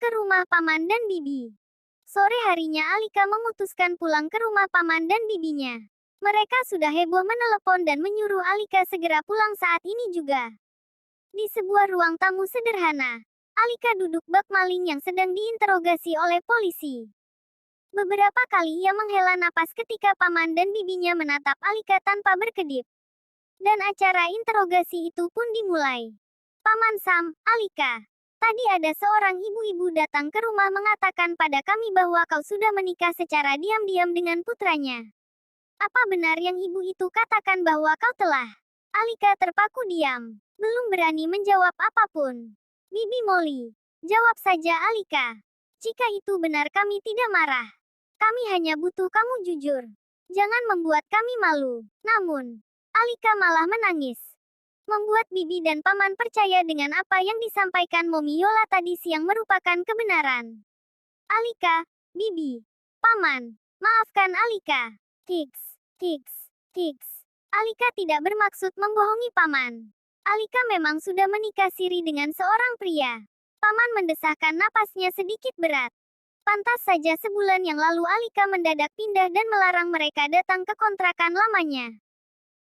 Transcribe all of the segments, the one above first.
Ke rumah paman dan bibi. Sore harinya Alika memutuskan pulang ke rumah paman dan bibinya. Mereka sudah heboh menelepon dan menyuruh Alika segera pulang saat ini juga. Di sebuah ruang tamu sederhana, Alika duduk bak maling yang sedang diinterogasi oleh polisi. Beberapa kali ia menghela napas ketika paman dan bibinya menatap Alika tanpa berkedip. Dan acara interogasi itu pun dimulai. Paman Sam, Alika. Tadi ada seorang ibu-ibu datang ke rumah mengatakan pada kami bahwa kau sudah menikah secara diam-diam dengan putranya. Apa benar yang ibu itu katakan bahwa kau telah? Alika terpaku diam. Belum berani menjawab apapun. Bibi Molly. Jawab saja Alika. Jika itu benar kami tidak marah. Kami hanya butuh kamu jujur. Jangan membuat kami malu. Namun, Alika malah menangis. Membuat bibi dan paman percaya dengan apa yang disampaikan Momi Yola tadi siang merupakan kebenaran. Alika, bibi, paman, maafkan Alika. Kiks, kiks, kiks. Alika tidak bermaksud membohongi paman. Alika memang sudah menikah siri dengan seorang pria. Paman mendesahkan napasnya sedikit berat. Pantas saja sebulan yang lalu Alika mendadak pindah dan melarang mereka datang ke kontrakan lamanya.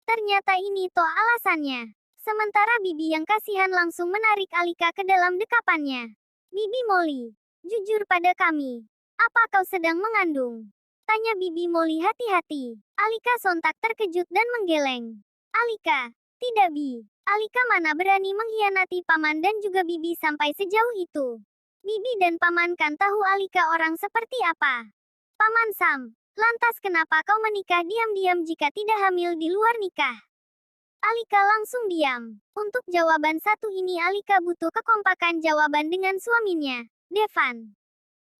Ternyata ini toh alasannya. Sementara bibi yang kasihan langsung menarik Alika ke dalam dekapannya. Bibi Molly, jujur pada kami. Apa kau sedang mengandung? Tanya bibi Molly hati-hati. Alika sontak terkejut dan menggeleng. Alika, tidak bi. Alika mana berani mengkhianati paman dan juga bibi sampai sejauh itu. Bibi dan paman kan tahu Alika orang seperti apa. Paman Sam, lantas kenapa kau menikah diam-diam jika tidak hamil di luar nikah? Alika langsung diam. Untuk jawaban satu ini Alika butuh kekompakan jawaban dengan suaminya, Devan.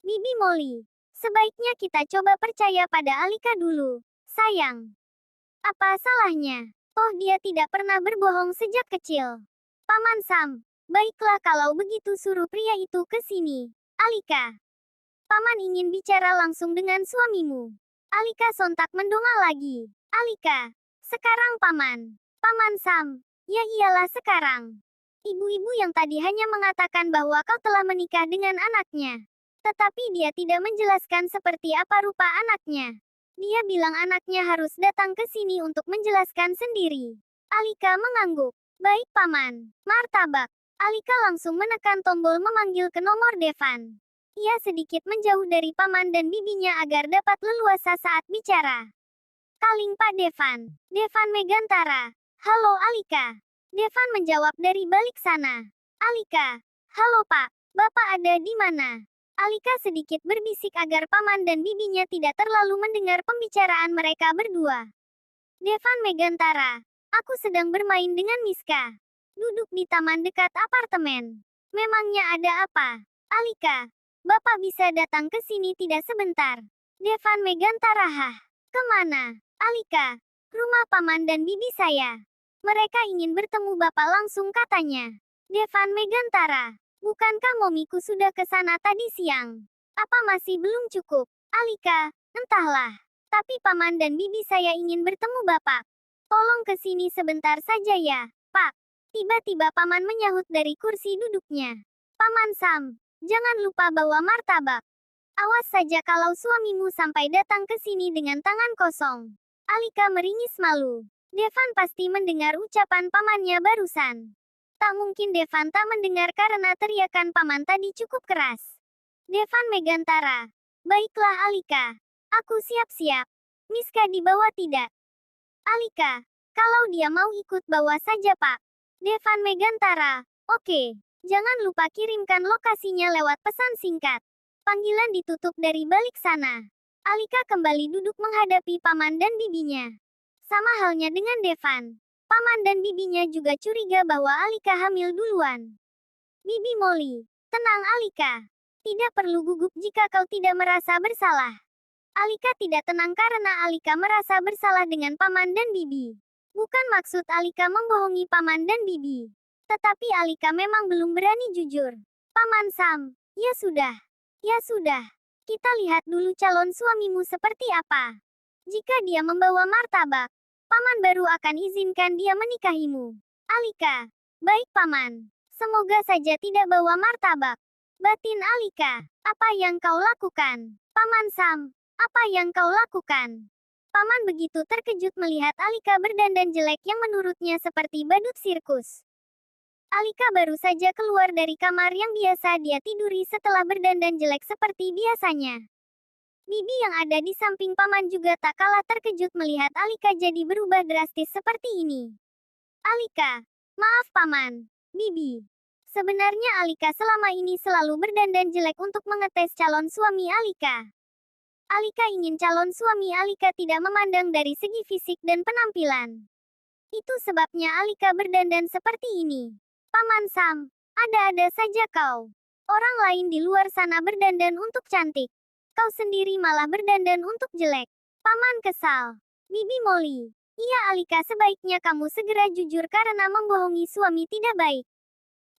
Bibi Molly, sebaiknya kita coba percaya pada Alika dulu, sayang. Apa salahnya? Oh dia tidak pernah berbohong sejak kecil. Paman Sam, baiklah kalau begitu suruh pria itu ke sini. Alika. Paman ingin bicara langsung dengan suamimu. Alika sontak mendongak lagi. Alika. Sekarang paman. Paman Sam, ya iyalah sekarang. Ibu-ibu yang tadi hanya mengatakan bahwa kau telah menikah dengan anaknya. Tetapi dia tidak menjelaskan seperti apa rupa anaknya. Dia bilang anaknya harus datang ke sini untuk menjelaskan sendiri. Alika mengangguk. Baik paman, martabak. Alika langsung menekan tombol memanggil ke nomor Devan. Ia sedikit menjauh dari paman dan bibinya agar dapat leluasa saat bicara. Kaling Pak Devan. Devan Megantara. Halo Alika. Devan menjawab dari balik sana. Alika. Halo Pak. Bapak ada di mana? Alika sedikit berbisik agar paman dan bibinya tidak terlalu mendengar pembicaraan mereka berdua. Devan Megantara. Aku sedang bermain dengan Miska. Duduk di taman dekat apartemen. Memangnya ada apa? Alika. Bapak bisa datang ke sini tidak sebentar. Devan Megantara. Hah? Kemana? Alika. Rumah paman dan bibi saya. Mereka ingin bertemu bapak langsung katanya. Devan Megantara. Bukankah momiku sudah ke sana tadi siang? Apa masih belum cukup? Alika. Entahlah. Tapi paman dan bibi saya ingin bertemu bapak. Tolong ke sini sebentar saja ya, Pak. Tiba-tiba paman menyahut dari kursi duduknya. Paman Sam. Jangan lupa bawa martabak. Awas saja kalau suamimu sampai datang ke sini dengan tangan kosong. Alika meringis malu. Devan pasti mendengar ucapan pamannya barusan. Tak mungkin Devan tak mendengar karena teriakan paman tadi cukup keras. Devan Megantara. Baiklah Alika. Aku siap-siap. Miska dibawa tidak? Alika. Kalau dia mau ikut bawa saja Pak. Devan Megantara. Oke. Jangan lupa kirimkan lokasinya lewat pesan singkat. Panggilan ditutup dari balik sana. Alika kembali duduk menghadapi paman dan bibinya. Sama halnya dengan Devan. Paman dan bibinya juga curiga bahwa Alika hamil duluan. Bibi Molly, tenang Alika. Tidak perlu gugup jika kau tidak merasa bersalah. Alika tidak tenang karena Alika merasa bersalah dengan paman dan bibi. Bukan maksud Alika membohongi paman dan bibi. Tetapi Alika memang belum berani jujur. Paman Sam, ya sudah. Ya sudah. Kita lihat dulu calon suamimu seperti apa. Jika dia membawa martabak, paman baru akan izinkan dia menikahimu. Alika. Baik paman. Semoga saja tidak bawa martabak. Batin Alika, apa yang kau lakukan? Paman Sam, apa yang kau lakukan? Paman begitu terkejut melihat Alika berdandan jelek yang menurutnya seperti badut sirkus. Alika baru saja keluar dari kamar yang biasa dia tiduri setelah berdandan jelek seperti biasanya. Bibi yang ada di samping paman juga tak kalah terkejut melihat Alika jadi berubah drastis seperti ini. Alika, maaf paman. Bibi. Sebenarnya Alika selama ini selalu berdandan jelek untuk mengetes calon suami Alika. Alika ingin calon suami Alika tidak memandang dari segi fisik dan penampilan. Itu sebabnya Alika berdandan seperti ini. Paman Sam, ada-ada saja kau. Orang lain di luar sana berdandan untuk cantik. Kau sendiri malah berdandan untuk jelek. Paman kesal. Bibi Molly. Iya Alika, sebaiknya kamu segera jujur karena membohongi suami tidak baik.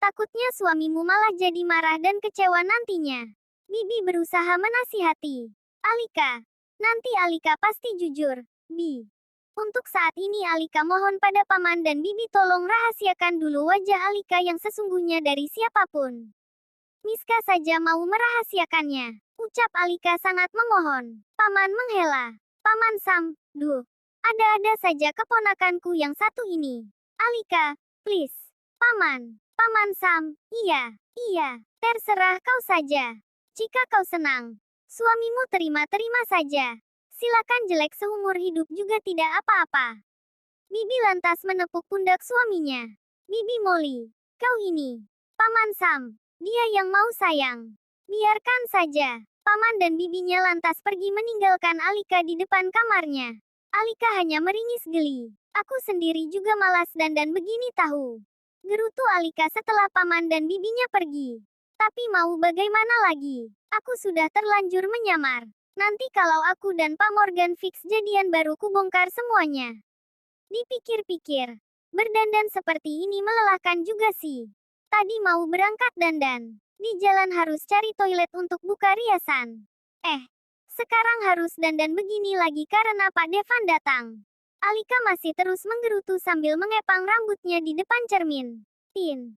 Takutnya suamimu malah jadi marah dan kecewa nantinya. Bibi berusaha menasihati. Alika. Nanti Alika pasti jujur, Bi. Untuk saat ini Alika mohon pada paman dan bibi tolong rahasiakan dulu wajah Alika yang sesungguhnya dari siapapun. Miska saja mau merahasiakannya. Ucap Alika sangat memohon. Paman menghela. Paman Sam, duh. Ada-ada saja keponakanku yang satu ini. Alika, please. Paman. Paman Sam, iya. Terserah kau saja. Jika kau senang. Suamimu terima-terima saja. Silakan, jelek seumur hidup juga tidak apa-apa. Bibi lantas menepuk pundak suaminya. Bibi Molly, kau ini. Paman Sam, dia yang mau sayang. Biarkan saja. Paman dan bibinya lantas pergi meninggalkan Alika di depan kamarnya. Alika hanya meringis geli. Aku sendiri juga malas dandan begini tahu. Gerutu Alika setelah paman dan bibinya pergi. Tapi mau bagaimana lagi? Aku sudah terlanjur menyamar. Nanti kalau aku dan Pak Morgan fix jadian baru kubongkar semuanya. Dipikir-pikir, berdandan seperti ini melelahkan juga sih. Tadi mau berangkat dandan. Di jalan harus cari toilet untuk buka riasan. Sekarang harus dandan begini lagi karena Pak Devan datang. Alika masih terus menggerutu sambil mengepang rambutnya di depan cermin. Tin.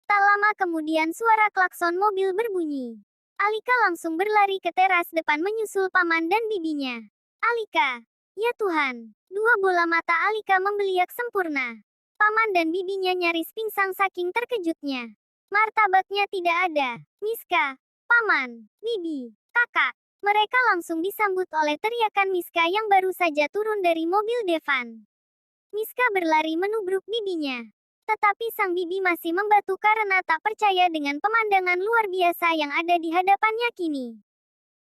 Tak lama kemudian suara klakson mobil berbunyi. Alika langsung berlari ke teras depan menyusul paman dan bibinya. Alika. Ya Tuhan. Dua bola mata Alika membeliak sempurna. Paman dan bibinya nyaris pingsan saking terkejutnya. Martabaknya tidak ada. Miska. Paman. Bibi. Kakak. Mereka langsung disambut oleh teriakan Miska yang baru saja turun dari mobil Devan. Miska berlari menubruk bibinya. Tetapi sang bibi masih membatu karena tak percaya dengan pemandangan luar biasa yang ada di hadapannya kini.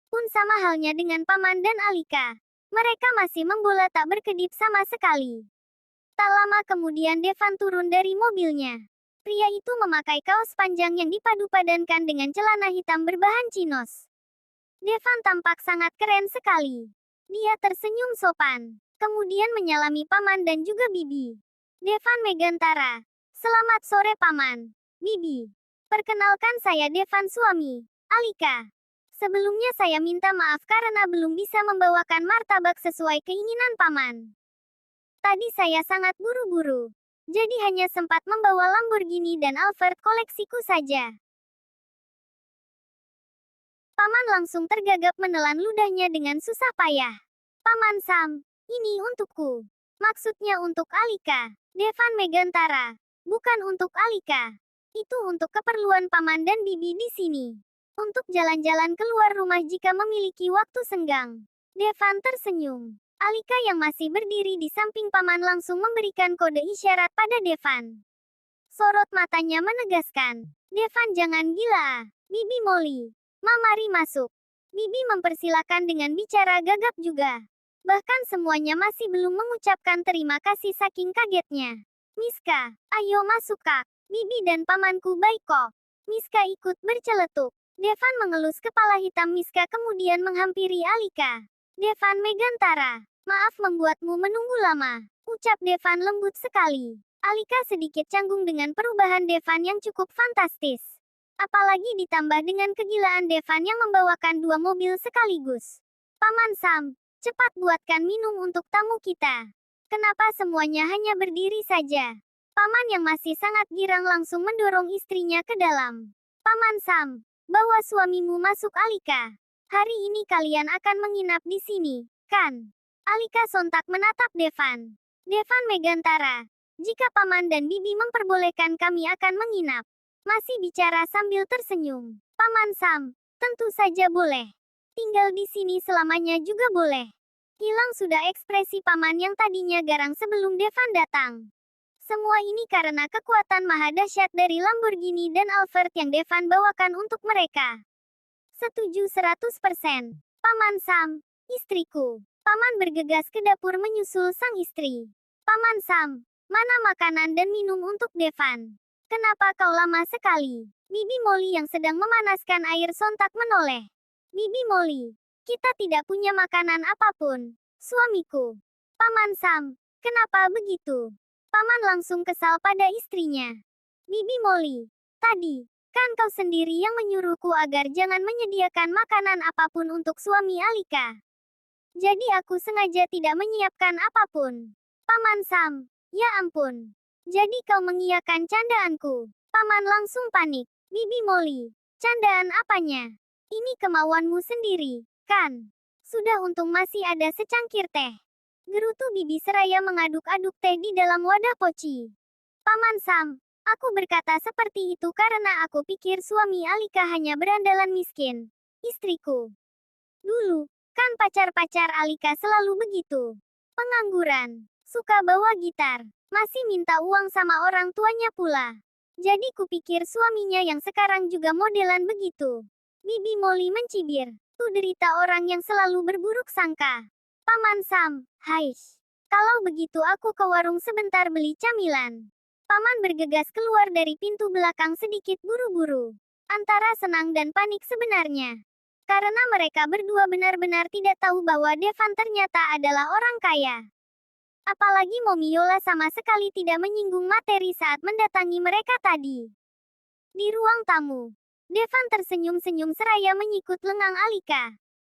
Pun sama halnya dengan paman dan Alika. Mereka masih membola tak berkedip sama sekali. Tak lama kemudian Devan turun dari mobilnya. Pria itu memakai kaos panjang yang dipadu-padankan dengan celana hitam berbahan chinos. Devan tampak sangat keren sekali. Dia tersenyum sopan. Kemudian menyalami paman dan juga bibi. Devan Megantara. Selamat sore paman. Bibi. Perkenalkan saya Devan suami. Alika. Sebelumnya saya minta maaf karena belum bisa membawakan martabak sesuai keinginan paman. Tadi saya sangat buru-buru. Jadi hanya sempat membawa Lamborghini dan Alphard koleksiku saja. Paman langsung tergagap menelan ludahnya dengan susah payah. Paman Sam, ini untukku. Maksudnya untuk Alika. Devan Megantara. Bukan untuk Alika. Itu untuk keperluan paman dan bibi di sini. Untuk jalan-jalan keluar rumah jika memiliki waktu senggang. Devan tersenyum. Alika yang masih berdiri di samping paman langsung memberikan kode isyarat pada Devan. Sorot matanya menegaskan. Devan jangan gila. Bibi Molly. Mari masuk. Bibi mempersilakan dengan bicara gagap juga. Bahkan semuanya masih belum mengucapkan terima kasih saking kagetnya. Miska, ayo masuk kak. Bibi dan pamanku baik kok. Miska ikut berceletuk. Devan mengelus kepala hitam Miska kemudian menghampiri Alika. Devan Megantara. Maaf membuatmu menunggu lama. Ucap Devan lembut sekali. Alika sedikit canggung dengan perubahan Devan yang cukup fantastis. Apalagi ditambah dengan kegilaan Devan yang membawakan dua mobil sekaligus. Paman Sam, cepat buatkan minum untuk tamu kita. Kenapa semuanya hanya berdiri saja? Paman yang masih sangat girang langsung mendorong istrinya ke dalam. Paman Sam, bawa suamimu masuk Alika. Hari ini kalian akan menginap di sini, kan? Alika sontak menatap Devan. Devan Megantara, jika Paman dan Bibi memperbolehkan kami akan menginap. Masih bicara sambil tersenyum. Paman Sam, tentu saja boleh. Tinggal di sini selamanya juga boleh. Hilang sudah ekspresi Paman yang tadinya garang sebelum Devan datang. Semua ini karena kekuatan maha dahsyat dari Lamborghini dan Alphard yang Devan bawakan untuk mereka. Setuju 100%. Paman Sam, istriku. Paman bergegas ke dapur menyusul sang istri. Paman Sam, mana makanan dan minum untuk Devan? Kenapa kau lama sekali? Bibi Molly yang sedang memanaskan air sontak menoleh. Bibi Molly, kita tidak punya makanan apapun. Suamiku. Paman Sam, kenapa begitu? Paman langsung kesal pada istrinya. Bibi Molly, tadi, kan kau sendiri yang menyuruhku agar jangan menyediakan makanan apapun untuk suami Alika. Jadi aku sengaja tidak menyiapkan apapun. Paman Sam, ya ampun. Jadi kau mengiyakan candaanku. Paman langsung panik. Bibi Molly, candaan apanya? Ini kemauanmu sendiri, kan? Sudah untung masih ada secangkir teh. Gerutu Bibi seraya mengaduk-aduk teh di dalam wadah poci. Paman Sam, aku berkata seperti itu karena aku pikir suami Alika hanya berandalan miskin. Istriku. Dulu, kan pacar-pacar Alika selalu begitu. Pengangguran, suka bawa gitar, masih minta uang sama orang tuanya pula. Jadi kupikir suaminya yang sekarang juga modelan begitu. Bibi Molly mencibir. Tuh derita orang yang selalu berburuk sangka. Paman Sam, haish. Kalau begitu aku ke warung sebentar beli camilan. Paman bergegas keluar dari pintu belakang sedikit buru-buru. Antara senang dan panik sebenarnya. Karena mereka berdua benar-benar tidak tahu bahwa Devan ternyata adalah orang kaya. Apalagi Momiola sama sekali tidak menyinggung materi saat mendatangi mereka tadi. Di ruang tamu, Devan tersenyum-senyum seraya menyikut lengan Alika.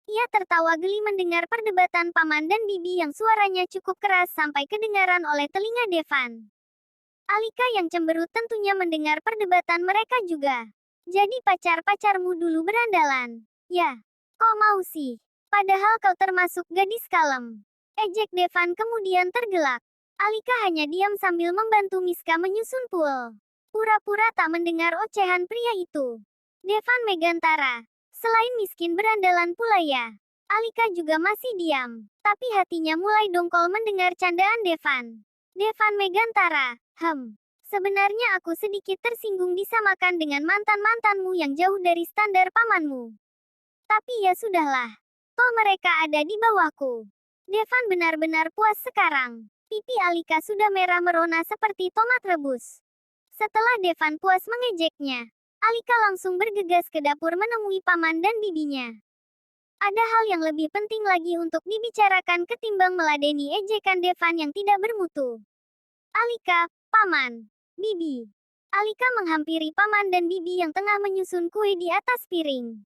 Ia tertawa geli mendengar perdebatan Paman dan Bibi yang suaranya cukup keras sampai kedengaran oleh telinga Devan. Alika yang cemberut tentunya mendengar perdebatan mereka juga. Jadi pacar-pacarmu dulu berandalan. Ya, kok mau sih? Padahal kau termasuk gadis kalem. Ejek Devan kemudian tergelak. Alika hanya diam sambil membantu Miska menyusun pool. Pura-pura tak mendengar ocehan pria itu. Devan Megantara. Selain miskin berandalan pula ya. Alika juga masih diam. Tapi hatinya mulai dongkol mendengar candaan Devan. Devan Megantara. Sebenarnya aku sedikit tersinggung disamakan dengan mantan-mantanmu yang jauh dari standar pamanmu. Tapi ya sudahlah. Toh mereka ada di bawahku. Devan benar-benar puas sekarang. Pipi Alika sudah merah merona seperti tomat rebus. Setelah Devan puas mengejeknya, Alika langsung bergegas ke dapur menemui Paman dan Bibinya. Ada hal yang lebih penting lagi untuk dibicarakan ketimbang meladeni ejekan Devan yang tidak bermutu. Alika, Paman, Bibi. Alika menghampiri Paman dan Bibi yang tengah menyusun kue di atas piring.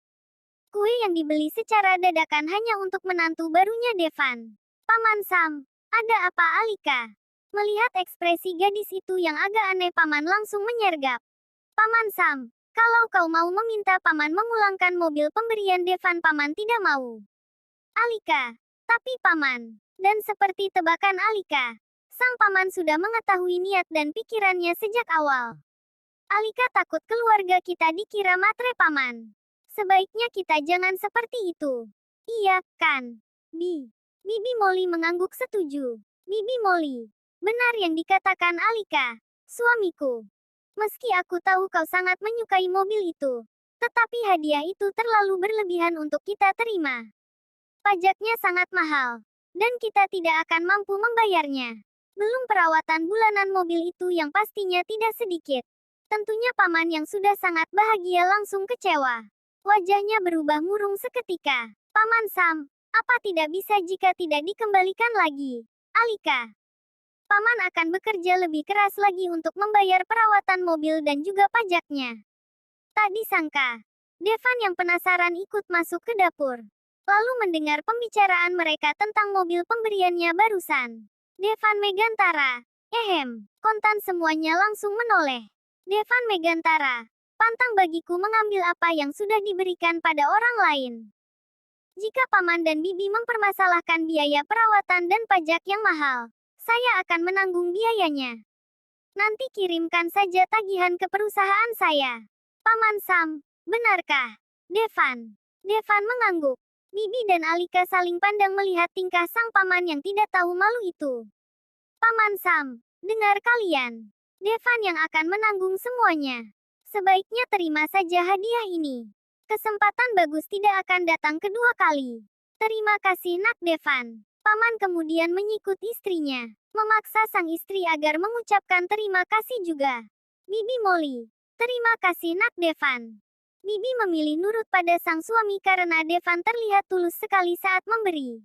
Kue yang dibeli secara dadakan hanya untuk menantu barunya Devan. Paman Sam, ada apa Alika? Melihat ekspresi gadis itu yang agak aneh Paman langsung menyergap. Paman Sam, kalau kau mau meminta Paman memulangkan mobil pemberian Devan Paman tidak mau. Alika, tapi Paman, dan seperti tebakan Alika, sang Paman sudah mengetahui niat dan pikirannya sejak awal. Alika takut keluarga kita dikira matre Paman. Sebaiknya kita jangan seperti itu. Iya, kan? Bibi Molly mengangguk setuju. Bibi Molly, benar yang dikatakan Alika, suamiku. Meski aku tahu kau sangat menyukai mobil itu, tetapi hadiah itu terlalu berlebihan untuk kita terima. Pajaknya sangat mahal, dan kita tidak akan mampu membayarnya. Belum perawatan bulanan mobil itu yang pastinya tidak sedikit. Tentunya Paman yang sudah sangat bahagia langsung kecewa. Wajahnya berubah murung seketika. Paman Sam, apa tidak bisa jika tidak dikembalikan lagi? Alika. Paman akan bekerja lebih keras lagi untuk membayar perawatan mobil dan juga pajaknya. Tak disangka, Devan yang penasaran ikut masuk ke dapur. Lalu mendengar pembicaraan mereka tentang mobil pemberiannya barusan. Devan Megantara. Kontan semuanya langsung menoleh. Devan Megantara. Pantang bagiku mengambil apa yang sudah diberikan pada orang lain. Jika Paman dan Bibi mempermasalahkan biaya perawatan dan pajak yang mahal, saya akan menanggung biayanya. Nanti kirimkan saja tagihan ke perusahaan saya. Paman Sam, benarkah? Devan. Devan mengangguk. Bibi dan Alika saling pandang melihat tingkah sang paman yang tidak tahu malu itu. Paman Sam, dengar kalian. Devan yang akan menanggung semuanya. Sebaiknya terima saja hadiah ini. Kesempatan bagus tidak akan datang kedua kali. Terima kasih Nak Devan. Paman kemudian menyikut istrinya, memaksa sang istri agar mengucapkan terima kasih juga. Bibi Molly, terima kasih Nak Devan. Bibi memilih nurut pada sang suami karena Devan terlihat tulus sekali saat memberi.